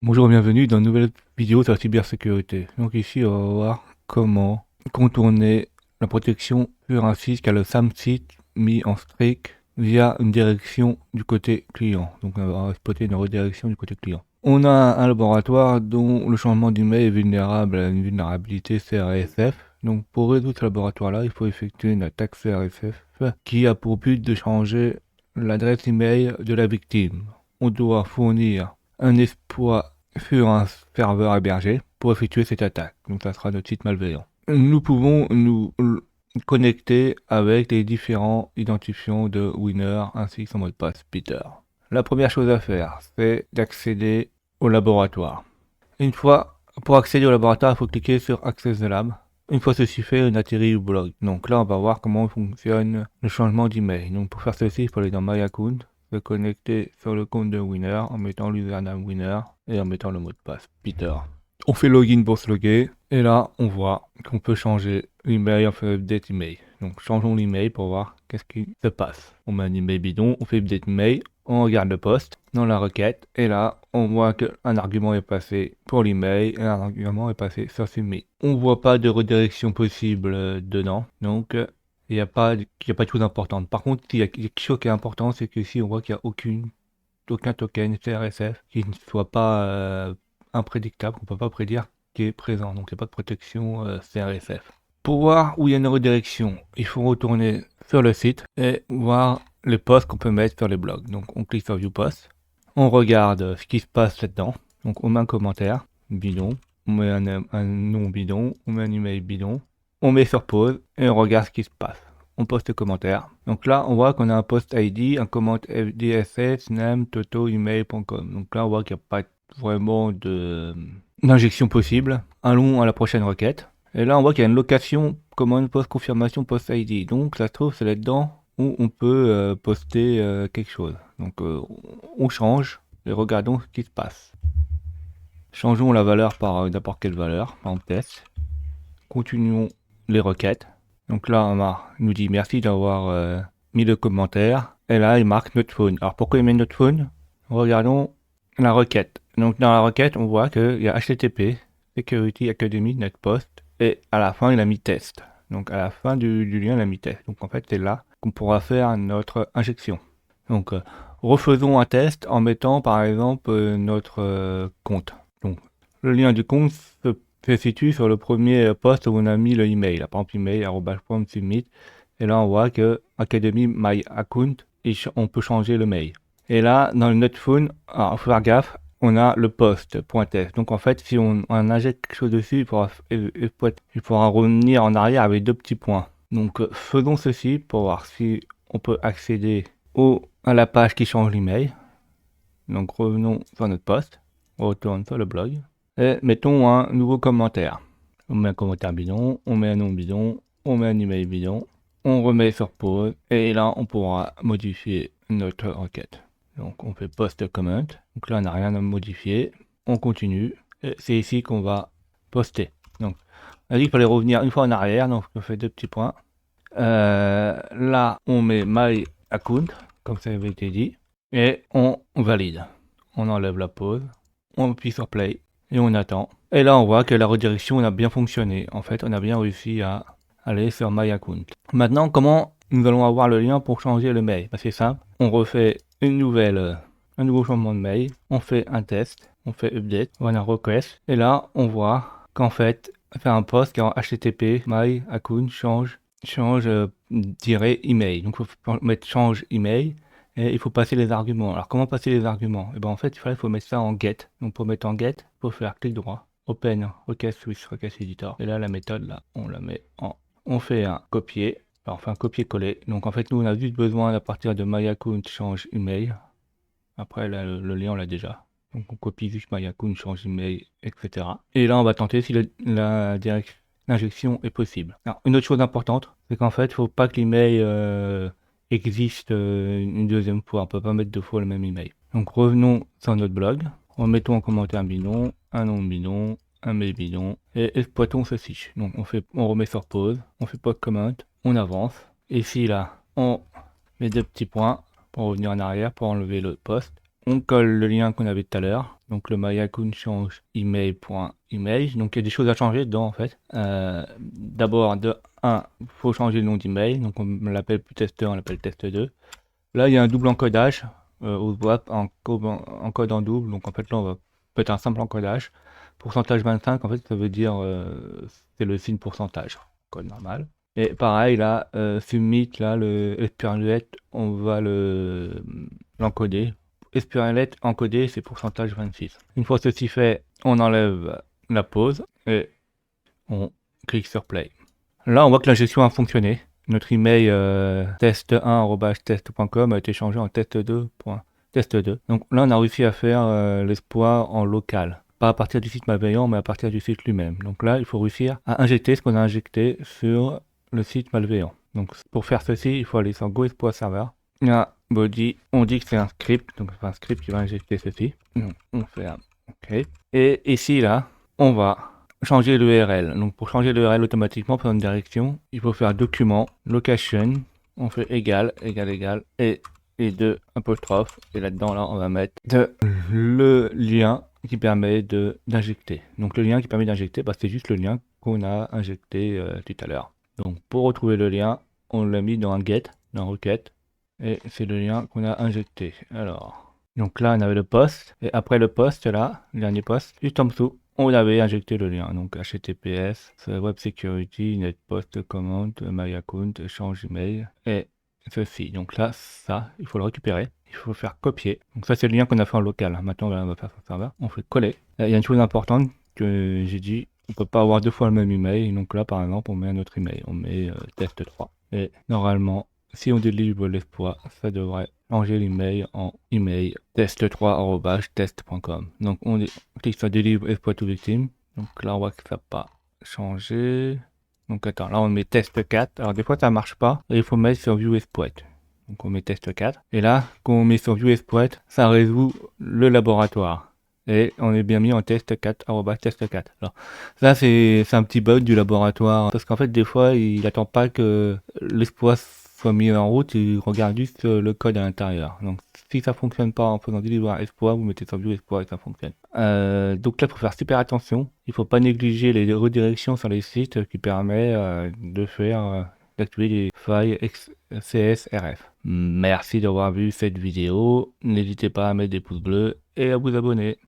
Bonjour et bienvenue dans une nouvelle vidéo sur la cybersécurité. Donc ici on va voir comment contourner la protection sur un site qui a le SAMSIT mis en strict via une direction du côté client. Donc on va exploiter une redirection du côté client. On a un laboratoire dont le changement d'email est vulnérable à une vulnérabilité CRSF. Donc pour résoudre ce laboratoire-là, il faut effectuer une attaque CRSF qui a pour but de changer l'adresse email de la victime. On doit fournir un exploit sur un serveur hébergé pour effectuer cette attaque. Donc ça sera notre site malveillant. Nous pouvons nous connecter avec les différents identifiants de Winner ainsi que son mot de passe Peter. La première chose à faire, c'est d'accéder au laboratoire. Pour accéder au laboratoire, il faut cliquer sur Access the Lab. Une fois ceci fait, on atterrit au blog. Donc là, on va voir comment fonctionne le changement d'email. Donc pour faire ceci, il faut aller dans My Account, se connecter sur le compte de Winner en mettant l'username Winner et en mettant le mot de passe Peter. On fait login pour se loguer et là on voit qu'on peut changer l'email, on fait update email. Donc changeons l'email pour voir qu'est-ce qui se passe. On met un email bidon, on fait update email, on regarde le poste dans la requête et là on voit qu'un argument est passé pour l'email et un argument est passé sur submit. On voit pas de redirection possible dedans, donc il n'y a pas de choses importantes. Par contre, il y a quelque chose qui est important, c'est que ici on voit qu'il n'y a aucun token CRSF qui ne soit pas imprédictable, qu'on ne peut pas prédire qui est présent. Donc il n'y a pas de protection CRSF. Pour voir où il y a une redirection, il faut retourner sur le site et voir les posts qu'on peut mettre sur les blogs. Donc on clique sur View Post, on regarde ce qui se passe là-dedans. Donc on met un commentaire bidon, on met un nom bidon, on met un email bidon, on met sur pause et on regarde ce qui se passe. On poste le commentaire. Donc là, on voit qu'on a un post ID, un comment DSS, name, toto, email.com. Donc là, on voit qu'il n'y a pas vraiment d'injection possible. Allons à la prochaine requête. Et là, on voit qu'il y a une location, commande post confirmation post ID. Donc ça se trouve, c'est là-dedans où on peut poster quelque chose. Donc on change et regardons ce qui se passe. Changeons la valeur par n'importe quelle valeur, par exemple test. Continuons les requêtes. Donc là, Omar nous dit merci d'avoir mis le commentaire. Et là, il marque notre phone. Alors pourquoi il met notre phone? Regardons la requête. Donc dans la requête, on voit qu'il y a HTTP, Security Academy, NetPost, et à la fin, il a mis test. Donc à la fin du lien, il a mis test. Donc en fait, c'est là qu'on pourra faire notre injection. Donc refaisons un test en mettant par exemple notre compte. Donc le lien du compte se situe sur le premier poste où on a mis le email, par exemple email @submit, et là on voit que Academy My Account, on peut changer le mail. Et là dans le netphone, alors faut faire gaffe, on a le post.test. Donc en fait si on injecte quelque chose dessus, il faudra revenir en arrière avec deux petits points. Donc faisons ceci pour voir si on peut accéder à la page qui change l'email. Donc revenons sur notre poste, on retourne sur le blog. Et mettons un nouveau commentaire. On met un commentaire bidon, on met un nom bidon, on met un email bidon, on remet sur pause et là on pourra modifier notre requête. Donc on fait post comment, donc là on n'a rien à modifier, on continue et c'est ici qu'on va poster. Donc on a dit qu'il fallait revenir une fois en arrière, donc on fait deux petits points. Là on met my account, comme ça avait été dit, et on valide. On enlève la pause, on appuie sur play et on attend. Et là, on voit que la redirection a bien fonctionné. En fait, on a bien réussi à aller sur My Account. Maintenant, comment nous allons avoir le lien pour changer le mail? C'est simple. On refait un nouveau changement de mail. On fait un test. On fait update. On a request. Et là, on voit qu'en fait, faire un post qui est en HTTP My Account change email. Donc, il faut mettre change email. Et il faut passer les arguments. Alors comment passer les arguments? Et ben en fait, il faut mettre ça en get. Donc pour mettre en get, il faut faire clic droit, open, request switch, request editor. Et là, la méthode, là, on la met en... On fait un copier, alors on fait un copier-coller. Donc en fait, nous, on a juste besoin à partir de my account change email. Après, là, le lien, on l'a déjà. Donc on copie juste my account change email, etc. Et là, on va tenter si l'injection est possible. Alors, une autre chose importante, c'est qu'en fait, il ne faut pas que l'email existe une deuxième fois. On peut pas mettre deux fois le même email. Donc revenons sur notre blog. Remettons en commentaire bidon, un nom bidon, un mail bidon et exploitons ceci. Donc on remet sur pause, on fait post comment, on avance. Et ici là, on met deux petits points pour revenir en arrière, pour enlever le post. On colle le lien qu'on avait tout à l'heure Donc le MyAccount change email.image. Donc il y a des choses à changer dedans en fait. D'abord, de 1, il faut changer le nom d'email. Donc on l'appelle plus test 1, on l'appelle test 2. Là, il y a un double encodage. Au swap en code en double. Donc en fait là, on va peut-être un simple encodage. Pourcentage 25, en fait, ça veut dire c'est le signe pourcentage. Code normal. Et pareil, là, submit, là, le SPRLet, on va l'encoder. SPRLet encodé, c'est pourcentage 26. Une fois ceci fait, on enlève la pause et on clique sur Play. Là, on voit que l'injection a fonctionné. Notre email test1@test.com a été changé en test2.test2. Donc là, on a réussi à faire l'espoir en local. Pas à partir du site malveillant, mais à partir du site lui-même. Donc là, il faut réussir à injecter ce qu'on a injecté sur le site malveillant. Donc pour faire ceci, il faut aller sur GoExploit Server. Là, body, on dit que c'est un script, donc c'est un script qui va injecter ceci. Donc, on fait un OK. Et ici, là, on va changer l'URL. Donc pour changer l'URL automatiquement pour une direction, il faut faire document, location, on fait égal, et 2 apostrophes. Et là-dedans, là, on va mettre le lien qui permet d'injecter. Donc le lien qui permet d'injecter, bah, c'est juste le lien qu'on a injecté tout à l'heure. Donc pour retrouver le lien, on l'a mis dans un get, dans un requête, et c'est le lien qu'on a injecté. Alors, donc là on avait le post, et après le post là, le dernier post, juste en dessous, on avait injecté le lien. Donc HTTPS, web security, net post command, my account, change email, et ceci. Donc là, ça, il faut le récupérer. Il faut faire copier. Donc ça, c'est le lien qu'on a fait en local. Maintenant, on va faire sur le serveur. On fait coller. Il y a une chose importante que j'ai dit. On peut pas avoir deux fois le même email. Donc là, par exemple, on met un autre email. On met test3. Et normalement, si on délivre l'espoir, ça devrait changer l'email en email test3@test.com. Donc on clique sur deliver exploit to victim. Donc là, on voit que ça n'a pas changé. Donc attends, là on met test 4. Alors des fois ça marche pas. Et il faut mettre sur view exploit. Donc on met test 4. Et là, quand on met sur view exploit, ça résout le laboratoire. Et on est bien mis en test 4, test 4. Alors, ça c'est un petit bug du laboratoire. Parce qu'en fait, des fois, il n'attend pas que l'exploit soit mis en route, il regarde juste le code à l'intérieur. Donc si ça fonctionne pas en faisant deliver exploit, vous mettez sur view exploit et ça fonctionne. Donc là, il faut faire super attention. Il faut pas négliger les redirections sur les sites qui permettent de faire d'activer les failles CSRF. Merci d'avoir vu cette vidéo. N'hésitez pas à mettre des pouces bleus et à vous abonner.